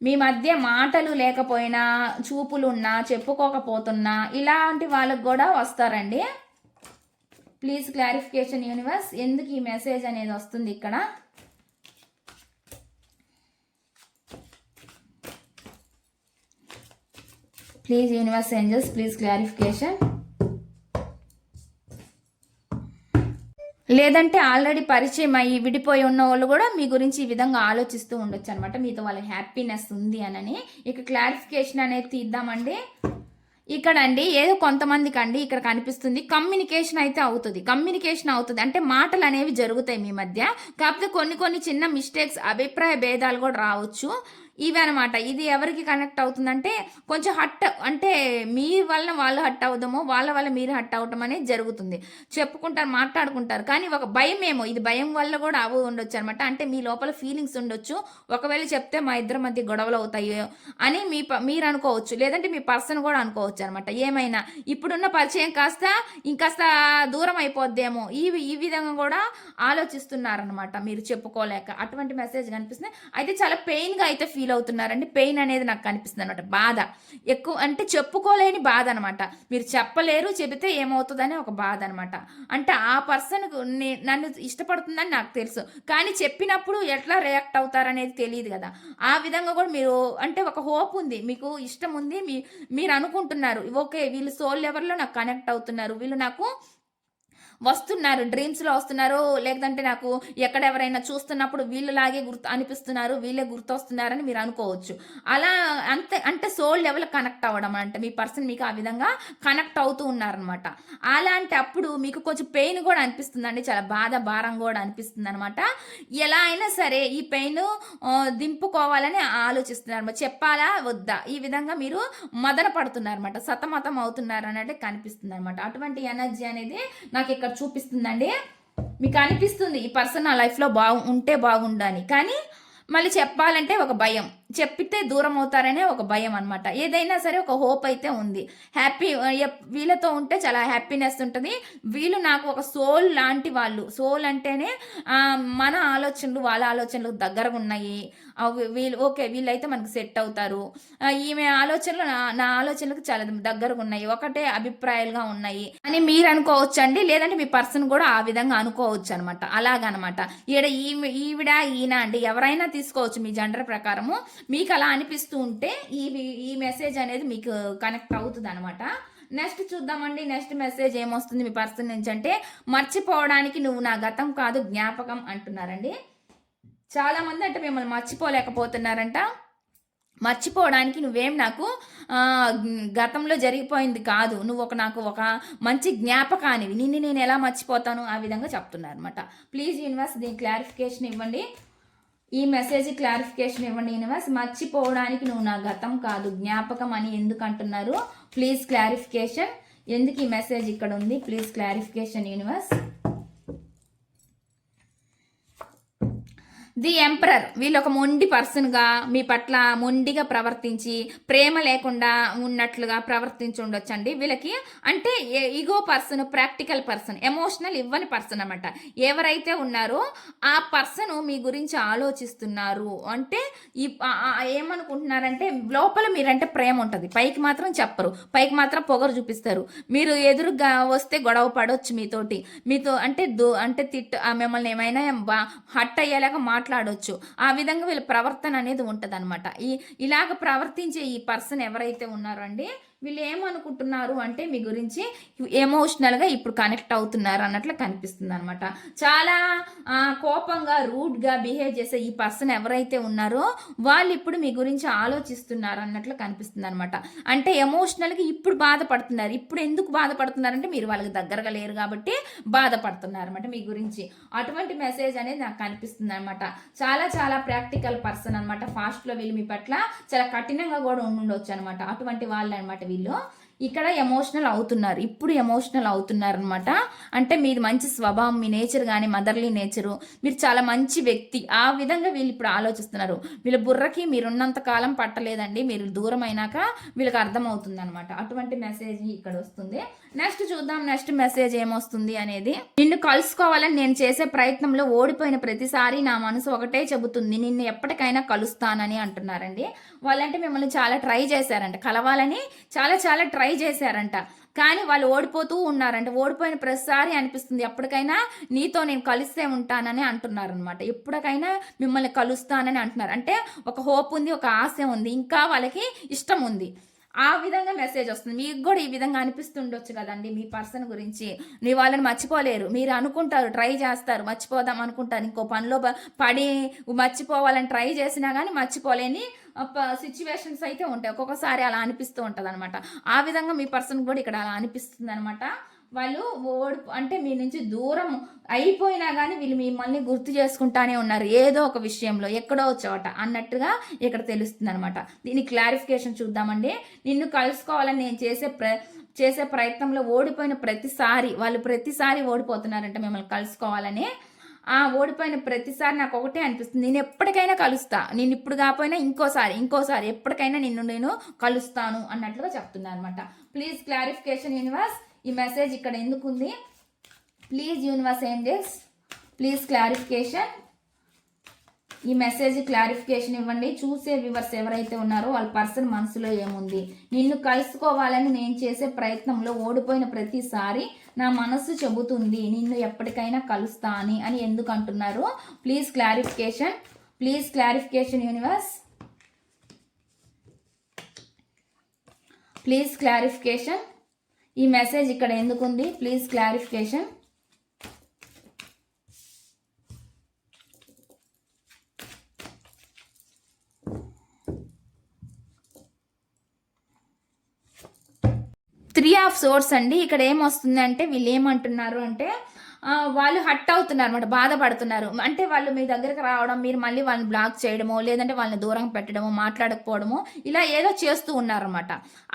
[SPEAKER 1] మీ మధ్య మాటలు లేకపోయినా, చూపులున్నా, చెప్పుకోకపోతున్నా ఇలాంటి వాళ్ళకు కూడా వస్తారండి. ప్లీజ్ క్లారిఫికేషన్ యూనివర్స్, ఎందుకు ఈ మెసేజ్ అనేది వస్తుంది ఇక్కడ. Please universe angels please clarification. లేదంటే ఆల్రెడీ పరిచయం అయ్యి విడిపోయి ఉన్న వాళ్ళు కూడా మీ గురించి ఈ విధంగా ఆలోచిస్తూ ఉండొచ్చు అనమాట, మీతో వాళ్ళ హ్యాపీనెస్ ఉంది అని. ఇక క్లారిఫికేషన్ అనేది తీద్దామండి. ఇక్కడ అండి ఏదో కొంతమందికి అండి ఇక్కడ కనిపిస్తుంది కమ్యూనికేషన్ అయితే అవుతుంది అంటే మాటలు అనేవి జరుగుతాయి మీ మధ్య, కాకపోతే కొన్ని చిన్న మిస్టేక్స్, అభిప్రాయ భేదాలు కూడా రావచ్చు ఇవి అనమాట. ఇది ఎవరికి కనెక్ట్ అవుతుందంటే కొంచెం హట్, అంటే మీ వల్ల వాళ్ళు హట్ అవుదామో, వాళ్ళ వల్ల మీరు హట్ అవటం అనేది జరుగుతుంది. చెప్పుకుంటారు, మాట్లాడుకుంటారు, కానీ ఒక భయం ఏమో, ఇది భయం వల్ల కూడా ఉండొచ్చు అనమాట. అంటే మీ లోపల ఫీలింగ్స్ ఉండొచ్చు, ఒకవేళ చెప్తే మా ఇద్దరి మధ్య గొడవలు అవుతాయో అని మీరు అనుకోవచ్చు, లేదంటే మీ పర్సన్ కూడా అనుకోవచ్చు అనమాట. ఏమైనా ఇప్పుడున్న పరిచయం కాస్త ఇంకాస్త దూరం అయిపోద్దేమో ఈ విధంగా కూడా ఆలోచిస్తున్నారనమాట మీరు చెప్పుకోలేక. అటువంటి మెసేజ్ కనిపిస్తుంది. అయితే చాలా పెయిన్గా అయితే ఫీల్ అవుతున్నారండి. పెయిన్ అనేది నాకు కనిపిస్తుంది అనమాట, బాధ ఎక్కువ, అంటే చెప్పుకోలేని బాధ అనమాట. మీరు చెప్పలేరు, చెబితే ఏమవుతుందని ఒక బాధ అనమాట. అంటే ఆ పర్సన్ నన్ను ఇష్టపడుతుందని నాకు తెలుసు, కానీ చెప్పినప్పుడు ఎట్లా రియాక్ట్ అవుతారనేది తెలియదు కదా. ఆ విధంగా కూడా మీరు, అంటే ఒక హోప్ ఉంది, మీకు ఇష్టం ఉంది, మీరు అనుకుంటున్నారు ఓకే వీళ్ళు సోల్ లెవెల్లో నాకు కనెక్ట్ అవుతున్నారు, వీళ్ళు నాకు వస్తున్నారు, డ్రీమ్స్లో వస్తున్నారు, లేదంటే నాకు ఎక్కడెవరైనా చూస్తున్నప్పుడు వీళ్ళలాగే అనిపిస్తున్నారు, వీళ్ళే గుర్తొస్తున్నారని మీరు అనుకోవచ్చు. అలా అంటే సోల్ లెవెల్ కనెక్ట్ అవ్వడం అంటే మీ పర్సన్ మీకు ఆ విధంగా కనెక్ట్ అవుతూ ఉన్నారనమాట. అలాంటి అప్పుడు మీకు కొంచెం పెయిన్ కూడా అనిపిస్తుందండి, చాలా భారం కూడా అనిపిస్తుంది అనమాట. ఎలా అయినా సరే ఈ పెయిన్ దింపుకోవాలని ఆలోచిస్తున్నారు, చెప్పాలా వద్దా ఈ విధంగా మీరు మదన పడుతున్నారనమాట, సతమతం అవుతున్నారు అన్నట్టు కనిపిస్తుంది అనమాట. అటువంటి ఎనర్జీ అనేది నాకు ఇక్కడ చూపిస్తుందండి. మీకు అనిపిస్తుంది ఈ పర్సన్ నా లైఫ్లో ఉంటే బాగుండని, కానీ మళ్ళీ చెప్పాలంటే ఒక భయం, చెప్పితే దూరం అవుతారనే ఒక భయం అనమాట. ఏదైనా సరే ఒక హోప్ అయితే ఉంది, వీళ్ళతో ఉంటే చాలా హ్యాపీనెస్ ఉంటుంది, వీళ్ళు నాకు ఒక సోల్ లాంటి వాళ్ళు. సోల్ అంటేనే మన ఆలోచనలు వాళ్ళ ఆలోచనలు దగ్గరగా ఉన్నాయి, వీళ్ళైతే మనకు సెట్ అవుతారు, ఈమె ఆలోచనలు నా ఆలోచనలకు చాలా దగ్గరగా ఉన్నాయి, ఒకటే అభిప్రాయాలుగా ఉన్నాయి అని మీరు అనుకోవచ్చు అండి. లేదంటే మీ పర్సన్ కూడా ఆ విధంగా అనుకోవచ్చు అనమాట. అలాగనమాట. ఈవిడ ఈయన అండి ఎవరైనా తీసుకోవచ్చు మీ జెండర్ ప్రకారము. మీకు అలా అనిపిస్తూ ఉంటే ఈ మెసేజ్ అనేది మీకు కనెక్ట్ అవుతుంది అనమాట. నెక్స్ట్ చూద్దామండి. నెక్స్ట్ మెసేజ్ ఏమొస్తుంది మీ పర్సన్ నుంచి అంటే, మర్చిపోవడానికి నువ్వు నా గతం కాదు జ్ఞాపకం అంటున్నారండి. చాలా మంది అంటే మిమ్మల్ని మర్చిపోలేకపోతున్నారంట. మర్చిపోవడానికి నువ్వేం నాకు గతంలో జరిగిపోయింది కాదు, నువ్వు నాకు ఒక మంచి జ్ఞాపకానివి, నిన్ను నేను ఎలా మర్చిపోతాను ఆ విధంగా చెప్తున్నారు అనమాట. ప్లీజ్ యూనివర్స్ దీని క్లారిఫికేషన్ ఇవ్వండి. ఈ మెసేజ్ క్లారిఫికేషన్ ఇవ్వండి యూనివర్స్. మర్చిపోవడానికి నువ్వు నా గతం కాదు జ్ఞాపకం అని ఎందుకు అంటున్నారు? Please clarification. ఎందుకు ఈ మెసేజ్ ఇక్కడ ఉంది? Please clarification universe. The emperor వీళ్ళు ఒక మొండి పర్సన్గా మీ పట్ల మొండిగా ప్రవర్తించి ప్రేమ లేకుండా ఉన్నట్లుగా ప్రవర్తించి ఉండొచ్చండి. వీళ్ళకి అంటే ego person, practical person, emotional ఇవ్వని పర్సన్ అనమాట. ఎవరైతే ఉన్నారో ఆ పర్సన్ మీ గురించి ఆలోచిస్తున్నారు అంటే ఏమనుకుంటున్నారంటే, లోపల మీరంటే ప్రేమ ఉంటుంది, పైకి మాత్రం చెప్పరు, పైకి మాత్రం పొగరు చూపిస్తారు. మీరు ఎదురుగా వస్తే గొడవ పడవచ్చు మీతో అంటే మిమ్మల్ని ఏమైనా హట్ అయ్యేలాగా మాట్లాడవచ్చు. ఆ విధంగా వీళ్ళ ప్రవర్తన అనేది ఉంటుంది అనమాట. ఇలాగ ప్రవర్తించే ఈ పర్సన్ ఎవరైతే ఉన్నారో అండి, వీళ్ళు ఏమనుకుంటున్నారు అంటే మీ గురించి ఎమోషనల్గా ఇప్పుడు కనెక్ట్ అవుతున్నారు అన్నట్లు కనిపిస్తుంది అనమాట. చాలా కోపంగా రూడ్గా బిహేవ్ చేసే ఈ పర్సన్ ఎవరైతే ఉన్నారో వాళ్ళు ఇప్పుడు మీ గురించి ఆలోచిస్తున్నారు అన్నట్లు కనిపిస్తుంది అనమాట. అంటే ఎమోషనల్గా ఇప్పుడు బాధపడుతున్నారు. ఇప్పుడు ఎందుకు బాధపడుతున్నారంటే మీరు వాళ్ళకి దగ్గరగా లేరు కాబట్టి బాధపడుతున్నారు అనమాట మీ గురించి. అటువంటి మెసేజ్ అనేది నాకు కనిపిస్తుంది అనమాట. చాలా చాలా ప్రాక్టికల్ పర్సన్ అనమాట. ఫాస్ట్లో వీళ్ళు మీ పట్ల చాలా కఠినంగా కూడా ఉండొచ్చు అనమాట. అటువంటి వాళ్ళు అనమాట వీళ్ళు. ఇక్కడ ఎమోషనల్ అవుతున్నారు, ఇప్పుడు ఎమోషనల్ అవుతున్నారు అనమాట. అంటే మీది మంచి స్వభావం, మీ నేచర్ కానీ మదర్లీ నేచరు, మీరు చాలా మంచి వ్యక్తి, ఆ విధంగా వీళ్ళు ఇప్పుడు ఆలోచిస్తున్నారు. వీళ్ళ బుర్రకి మీరున్నంత కాలం పట్టలేదండి, మీరు దూరం అయినాక వీళ్ళకి అర్థమవుతుంది అనమాట. అటువంటి మెసేజ్ ఇక్కడ వస్తుంది. నెక్స్ట్ చూద్దాం నెక్స్ట్ మెసేజ్ ఏమొస్తుంది అనేది. నిన్ను కలుసుకోవాలని నేను చేసే ప్రయత్నంలో ఓడిపోయిన ప్రతిసారి నా మనసు ఒకటే చెబుతుంది, నిన్ను ఎప్పటికైనా కలుస్తానని అంటున్నారండి. వాళ్ళంటే మిమ్మల్ని చాలా ట్రై చేశారంట, కలవాలని చాలా చాలా ట్రై చేశారంట. కానీ వాళ్ళు ఓడిపోతూ ఉన్నారంట. ఓడిపోయిన ప్రతిసారి అనిపిస్తుంది ఎప్పటికైనా నీతో నేను కలిస్తే ఉంటానని అంటున్నారు అనమాట. ఎప్పటికైనా మిమ్మల్ని కలుస్తానని అంటున్నారు. అంటే ఒక హోప్ ఉంది, ఒక ఆశ ఉంది, ఇంకా వాళ్ళకి ఇష్టం ఉంది. ఆ విధంగా మెసేజ్ వస్తుంది. మీకు కూడా ఈ విధంగా అనిపిస్తుండొచ్చు కదండి. మీ పర్సన్ గురించి నీ వాళ్ళని మర్చిపోలేరు, మీరు అనుకుంటారు, ట్రై చేస్తారు, మర్చిపోదాం అనుకుంటారు, ఇంకో పనిలో పడి మర్చిపోవాలని ట్రై చేసినా కానీ మర్చిపోలేని సిచ్యువేషన్స్ అయితే ఉంటాయి. ఒక్కొక్కసారి అలా అనిపిస్తూ ఉంటుంది అనమాట. ఆ విధంగా మీ పర్సన్ కూడా ఇక్కడ అలా అనిపిస్తుంది అనమాట. వాళ్ళు అంటే మీ నుంచి దూరం అయిపోయినా కానీ వీళ్ళు మిమ్మల్ని గుర్తు చేసుకుంటానే ఉన్నారు, ఏదో ఒక విషయంలో ఎక్కడో చోట అన్నట్టుగా ఇక్కడ తెలుస్తుంది అనమాట. దీని క్లారిఫికేషన్ చూద్దామండి. నిన్ను కలుసుకోవాలని నేను చేసే ప్రయత్నంలో ఓడిపోయిన ప్రతిసారి, వాళ్ళు ప్రతిసారి ఓడిపోతున్నారంట మిమ్మల్ని కలుసుకోవాలని. ఓడిపోయిన ప్రతిసారి నాకు ఒకటే అనిపిస్తుంది, నేను ఎప్పటికైనా కలుస్తా, నేను ఇప్పుడు కాకపోయినా ఇంకోసారి ఎప్పటికైనా నేను కలుస్తాను అన్నట్లుగా చెప్తున్నా అనమాట. Please clarification universe. ఈ మెసేజ్ ఇక్కడ ఎందుకు ఉంది? Please universe angels please clarification. ఈ మెసేజ్ క్లారిఫికేషన్ ఇవ్వండి. చూసే వ్యూవర్స్ ఎవరైతే ఉన్నారో వాళ్ళ పర్సన్ మనసులో ఏముంది? నిన్ను కలుసుకోవాలని నేను చేసే ప్రయత్నంలో ఓడిపోయిన ప్రతిసారి నా మనసు చెబుతుంది నిన్ను ఎప్పటికైనా కలుస్తా అని ఎందుకు అంటున్నారు? Please clarification. Please clarification universe. Please clarification. ఈ మెసేజ్ ఇక్కడ ఎందుకు ఉంది? Please clarification. Three of swords అండి. ఇక్కడ ఏమొస్తుంది అంటే వీళ్ళు ఏమంటున్నారు అంటే వాళ్ళు హట్ అవుతున్నారు అనమాట, బాధపడుతున్నారు. అంటే వాళ్ళు మీ దగ్గరకు రావడం, మీరు మళ్ళీ వాళ్ళని బ్లాక్ చేయడమో, లేదంటే వాళ్ళని దూరం పెట్టడమో, మాట్లాడకపోవడమో, ఇలా ఏదో చేస్తూ ఉన్నారనమాట.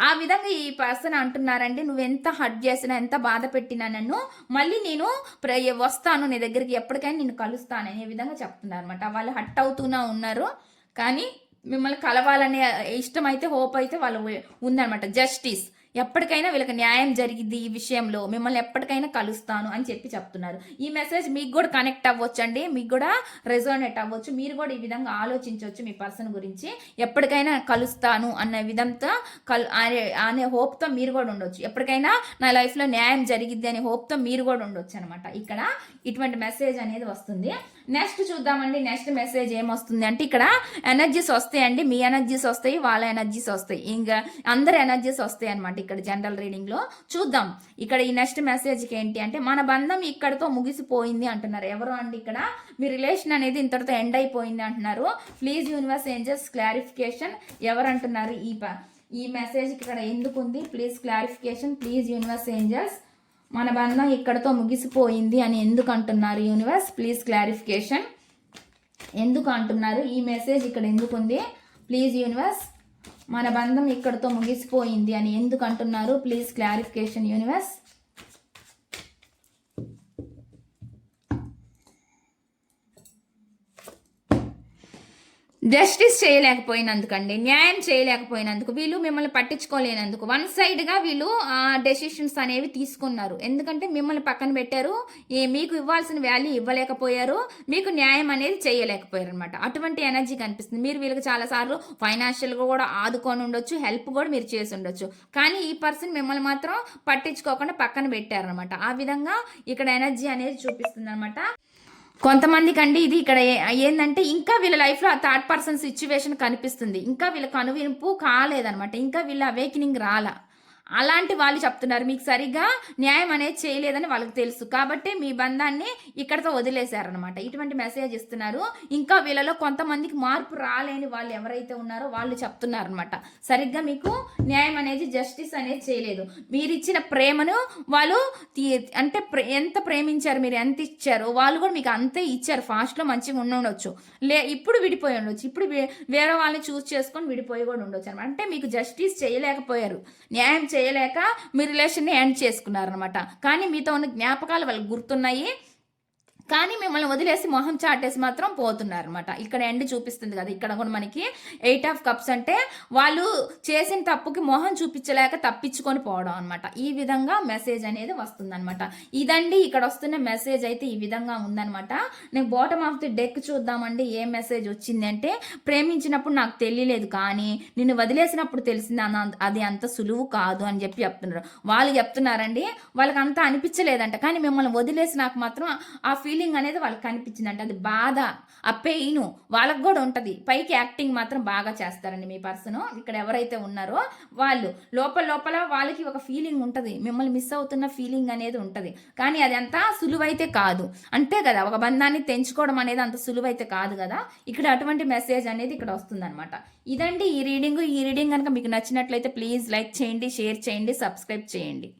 [SPEAKER 1] ఆ విధంగా ఈ పర్సన్ అంటున్నారంటే, నువ్వు ఎంత హట్ చేసినా, ఎంత బాధ పెట్టినా నన్ను మళ్ళీ నేను వస్తాను నీ దగ్గరికి, ఎప్పటికైనా నేను కలుస్తాను అనే విధంగా చెప్తున్నారు అనమాట. వాళ్ళు హట్ అవుతూనే ఉన్నారు, కానీ మిమ్మల్ని కలవాలనే ఇష్టం అయితే, హోప్ అయితే వాళ్ళు ఉందనమాట. జస్టిస్, ఎప్పటికైనా వీళ్ళకి న్యాయం జరిగింది, ఈ విషయంలో మిమ్మల్ని ఎప్పటికైనా కలుస్తాను అని చెప్తున్నారు. ఈ మెసేజ్ మీకు కూడా కనెక్ట్ అవ్వచ్చు అండి, మీకు కూడా రెజోనేట్ అవ్వచ్చు. మీరు కూడా ఈ విధంగా ఆలోచించవచ్చు మీ పర్సన్ గురించి. ఎప్పటికైనా కలుస్తాను అన్న విధంతో అనే హోప్తో మీరు కూడా ఉండొచ్చు. ఎప్పటికైనా నా లైఫ్లో న్యాయం జరిగిద్ది అనే హోప్తో మీరు కూడా ఉండొచ్చు అనమాట. ఇక్కడ ఇటువంటి మెసేజ్ అనేది వస్తుంది. నెక్స్ట్ చూద్దామండి. నెక్స్ట్ మెసేజ్ ఏమొస్తుంది అంటే ఇక్కడ ఎనర్జీస్ వస్తాయండి. మీ ఎనర్జీస్ వస్తాయి, వాళ్ళ ఎనర్జీస్ వస్తాయి, ఇంకా అందరి ఎనర్జీస్ వస్తాయి అనమాట. ఇక్కడ జనరల్ రీడింగ్ లో చూద్దాం. ఇక్కడ ఈ నెక్స్ట్ మెసేజ్కి ఏంటి అంటే మన బంధం ఇక్కడతో ముగిసిపోయింది అంటున్నారు. ఎవరు అండి? ఇక్కడ మీ రిలేషన్ అనేది ఇంతటితో ఎండ్ అయిపోయింది అంటున్నారు. Please universe angels clarification. ఎవరు అంటున్నారు ఈ మెసేజ్ ఇక్కడ ఎందుకు ఉంది? Please clarification. Please universe angels మన బంధం ఇక్కడతో ముగిసిపోయింది అని ఎందుకు అంటున్నారు యూనివర్స్? Please clarification. ఎందుకు అంటున్నారు? ఈ మెసేజ్ ఇక్కడ ఎందుకు ఉంది? ప్లీజ్ యూనివర్స్ మన బంధం ఇక్కడతో ముగిసిపోయింది అని ఎందుకు అంటున్నారు? Please clarification universe. జస్టిస్ చేయలేకపోయినందుకండి, న్యాయం చేయలేకపోయినందుకు, వీళ్ళు మిమ్మల్ని పట్టించుకోలేనందుకు, వన్ సైడ్గా వీళ్ళు డెసిషన్స్ అనేవి తీసుకున్నారు. ఎందుకంటే మిమ్మల్ని పక్కన పెట్టారు, మీకు ఇవ్వాల్సిన వాల్యూ ఇవ్వలేకపోయారు, మీకు న్యాయం అనేది చేయలేకపోయారు అనమాట. అటువంటి ఎనర్జీ కనిపిస్తుంది. మీరు వీళ్ళకి చాలాసార్లు ఫైనాన్షియల్గా కూడా ఆదుకొని ఉండొచ్చు, హెల్ప్ కూడా మీరు చేసి ఉండొచ్చు. కానీ ఈ పర్సన్ మిమ్మల్ని మాత్రం పట్టించుకోకుండా పక్కన పెట్టారనమాట. ఆ విధంగా ఇక్కడ ఎనర్జీ అనేది చూపిస్తుంది అనమాట. కొంతమందికి అండి ఇది ఇక్కడ ఏంటంటే ఇంకా వీళ్ళ లైఫ్లో ఆ థర్డ్ పర్సన్ సిచ్యువేషన్ కనిపిస్తుంది. ఇంకా వీళ్ళ కనువింపు కాలేదనమాట. ఇంకా వీళ్ళ అవేకనింగ్ రాలా. అలాంటి వాళ్ళు చెప్తున్నారు మీకు సరిగ్గా న్యాయం అనేది చేయలేదని వాళ్ళకి తెలుసు, కాబట్టి మీ బంధాన్ని ఇక్కడతో వదిలేశారనమాట. ఇటువంటి మెసేజ్ ఇస్తున్నారు. ఇంకా వీళ్ళలో కొంతమందికి మార్పు రాలేని వాళ్ళు ఎవరైతే ఉన్నారో వాళ్ళు చెప్తున్నారు అనమాట. సరిగ్గా మీకు న్యాయం అనేది జస్టిస్ అనేది చేయలేదు. మీరు ఇచ్చిన ప్రేమను వాళ్ళు అంటే ఎంత ప్రేమించారు, మీరు ఎంత ఇచ్చారో వాళ్ళు కూడా మీకు అంతే ఇచ్చారు. ఫాస్ట్లో మంచిగా ఉండొచ్చు, ఇప్పుడు విడిపోయి ఉండొచ్చు, ఇప్పుడు వేరే వాళ్ళని చూస్ చేసుకొని విడిపోయి కూడా ఉండొచ్చు అనమాట. అంటే మీకు జస్టిస్ చేయలేకపోయారు, న్యాయం చేయలేక మీ రిలేషన్ని ఎండ్ చేసుకున్నారనమాట. కానీ మీతో ఉన్న జ్ఞాపకాలు వాళ్ళకి గుర్తున్నాయి, కానీ మిమ్మల్ని వదిలేసి మొహం చాటేసి మాత్రం పోతున్నారనమాట. ఇక్కడ ఎండ్ చూపిస్తుంది కదా, ఇక్కడ కూడా మనకి 8 ఆఫ్ కప్స్ అంటే వాళ్ళు చేసిన తప్పుకి మొహం చూపించలేక తప్పించుకొని పోవడం అనమాట. ఈ విధంగా మెసేజ్ అనేది వస్తుందన్నమాట. ఇదండి ఇక్కడ వస్తున్న మెసేజ్ అయితే ఈ విధంగా ఉందనమాట. నేను బాటమ్ ఆఫ్ ది డెక్ చూద్దామండి ఏ మెసేజ్ వచ్చింది అంటే, ప్రేమించినప్పుడు నాకు తెలియలేదు కానీ నిన్ను వదిలేసినప్పుడు తెలిసింది అది అంత సులువు కాదు అని చెప్తున్నారు. వాళ్ళు చెప్తున్నారండి వాళ్ళకి అంత అనిపించలేదంట, కానీ మిమ్మల్ని వదిలేసి నాకు మాత్రం ఆ ఫీలింగ్ అనేది వాళ్ళకి కనిపించిందంట. అది బాధ, ఆ పెయిన్ వాళ్ళకి కూడా ఉంటుంది. పైకి యాక్టింగ్ మాత్రం బాగా చేస్తారండి మీ పర్సన్. ఇక్కడ ఎవరైతే ఉన్నారో వాళ్ళు లోపల వాళ్ళకి ఒక ఫీలింగ్ ఉంటుంది, మిమ్మల్ని మిస్ అవుతున్న ఫీలింగ్ అనేది ఉంటుంది. కానీ అది అంత సులువైతే కాదు, అంతే కదా. ఒక బంధాన్ని తెంచుకోవడం అనేది అంత సులువైతే కాదు కదా. ఇక్కడ అటువంటి మెసేజ్ అనేది ఇక్కడ వస్తుందన్నమాట. ఇదండి ఈ రీడింగ్. ఈ రీడింగ్ కనుక మీకు నచ్చినట్లయితే ప్లీజ్ లైక్ చేయండి, షేర్ చేయండి, సబ్స్క్రైబ్ చేయండి.